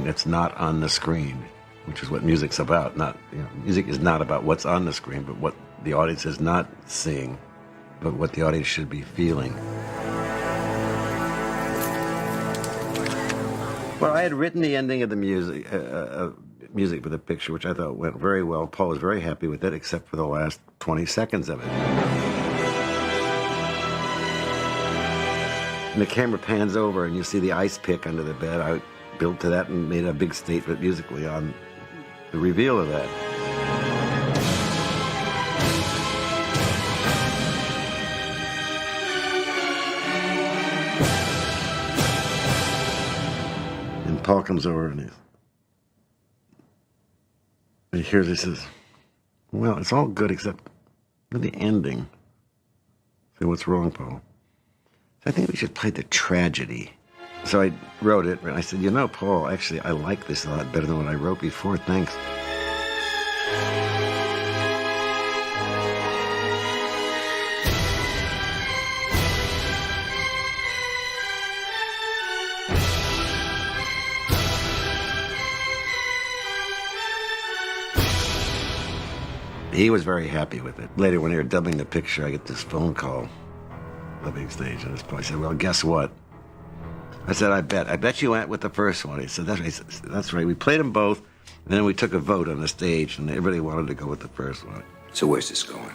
that's not on the screen, which is what music's about. Music is not about what's on the screen, but what the audience is not seeing, but what the audience should be feeling. Well, I had written the ending of the music for the picture, which I thought went very well. Paul was very happy with it, except for the last 20 seconds of it. And the camera pans over, and you see the ice pick under the bed. I built to that and made a big statement musically on the reveal of that. And Paul comes over and he hears, he says, well, it's all good except for the ending. I say, what's wrong, Paul? I think we should play the tragedy. So I wrote it, and I said, you know, Paul, actually, I like this a lot better than what I wrote before. Thanks. He was very happy with it. Later, when they were dubbing the picture, I get this phone call, dubbing stage, and I said, well, guess what? I said, I bet you went with the first one. He said, that's right. He said, that's right. We played them both, and then we took a vote on the stage, and everybody wanted to go with the first one. So where's this going?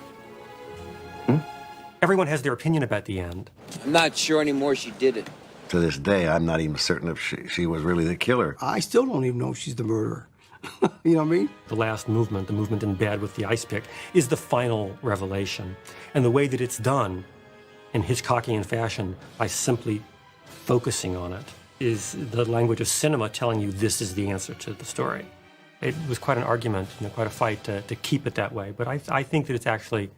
Everyone has their opinion about the end. I'm not sure anymore she did it. To this day, I'm not even certain if she was really the killer. I still don't even know if she's the murderer. You know what I mean? The last movement, the movement in bed with the ice pick, is the final revelation. And the way that it's done in Hitchcockian fashion, by simply focusing on it, is the language of cinema telling you this is the answer to the story. It was quite an argument, quite a fight to keep it that way. But I think that it's actually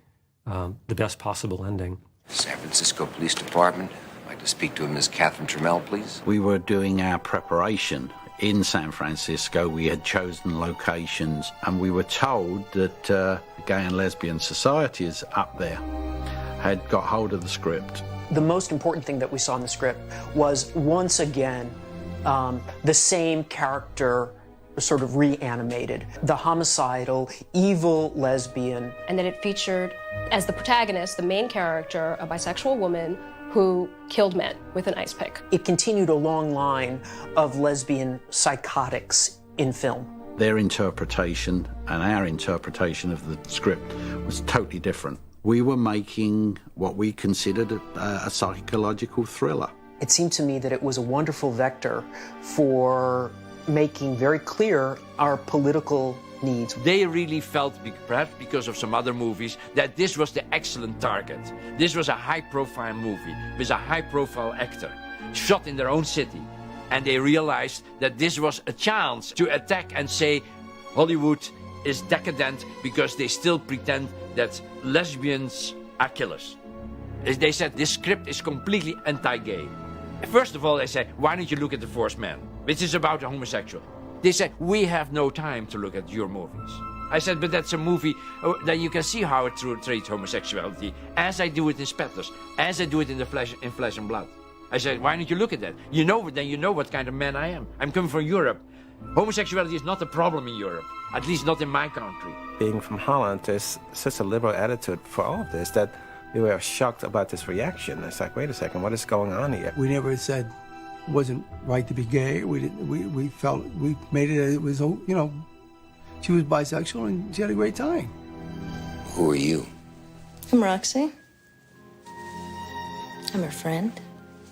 the best possible ending. San Francisco Police Department. I'd like to speak to Miss Catherine Trammell, please. We were doing our preparation in San Francisco. We had chosen locations, and we were told that Gay and Lesbian Societies up there had got hold of the script. The most important thing that we saw in the script was, once again, the same character sort of reanimated. The homicidal, evil lesbian. And that it featured, as the protagonist, the main character, a bisexual woman who killed men with an ice pick. It continued a long line of lesbian psychotics in film. Their interpretation and our interpretation of the script was totally different. We were making what we considered a psychological thriller. It seemed to me that it was a wonderful vector for making very clear our political needs. They really felt, perhaps because of some other movies, that this was the excellent target. This was a high-profile movie with a high-profile actor, shot in their own city. And they realized that this was a chance to attack and say Hollywood is decadent because they still pretend that lesbians are killers. They said this script is completely anti-gay. First of all, they said, why don't you look at The Fourth Man, which is about a homosexual? They said, we have no time to look at your movies. I said, but that's a movie that you can see how it treats homosexuality, as I do it in Spetters, as I do it in Flesh and Blood. I said, why don't you look at that? Then you know what kind of man I am. I'm coming from Europe. Homosexuality is not a problem in Europe, at least not in my country. Being from Holland, there's such a liberal attitude for all of this that we were shocked about this reaction. It's like, wait a second, what is going on here? We never said it wasn't right to be gay. We felt we made it was, she was bisexual and she had a great time. Who are you? I'm Roxy. I'm her friend.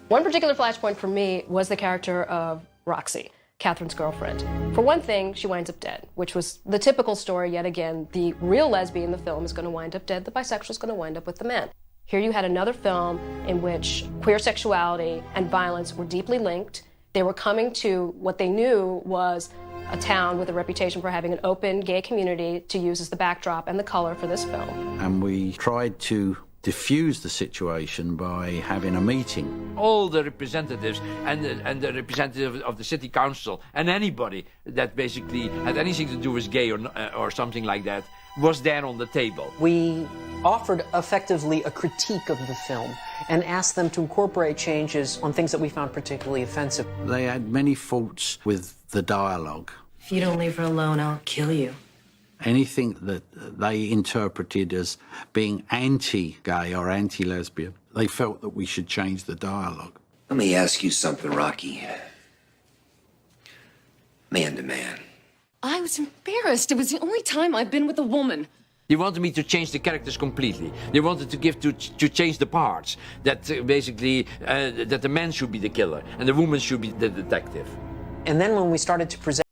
One particular flashpoint for me was the character of Roxy, Catherine's girlfriend. For one thing, she winds up dead, which was the typical story yet again. The real lesbian in the film is going to wind up dead. The bisexual is going to wind up with the man. Here you had another film in which queer sexuality and violence were deeply linked. They were coming to what they knew was a town with a reputation for having an open gay community to use as the backdrop and the color for this film. And we tried to diffuse the situation by having a meeting. All the representatives and the representative of the city council and anybody that basically had anything to do with gay or something like that was there on the table. We offered effectively a critique of the film and asked them to incorporate changes on things that we found particularly offensive. They had many faults with the dialogue. If you don't leave her alone, I'll kill you. Anything that they interpreted as being anti-gay or anti-lesbian, they felt that we should change the dialogue. Let me ask you something, Rocky. Man to man. I was embarrassed. It was the only time I've been with a woman. They wanted me to change the characters completely. They wanted to change the parts. That basically, that the man should be the killer and the woman should be the detective. And then when we started to present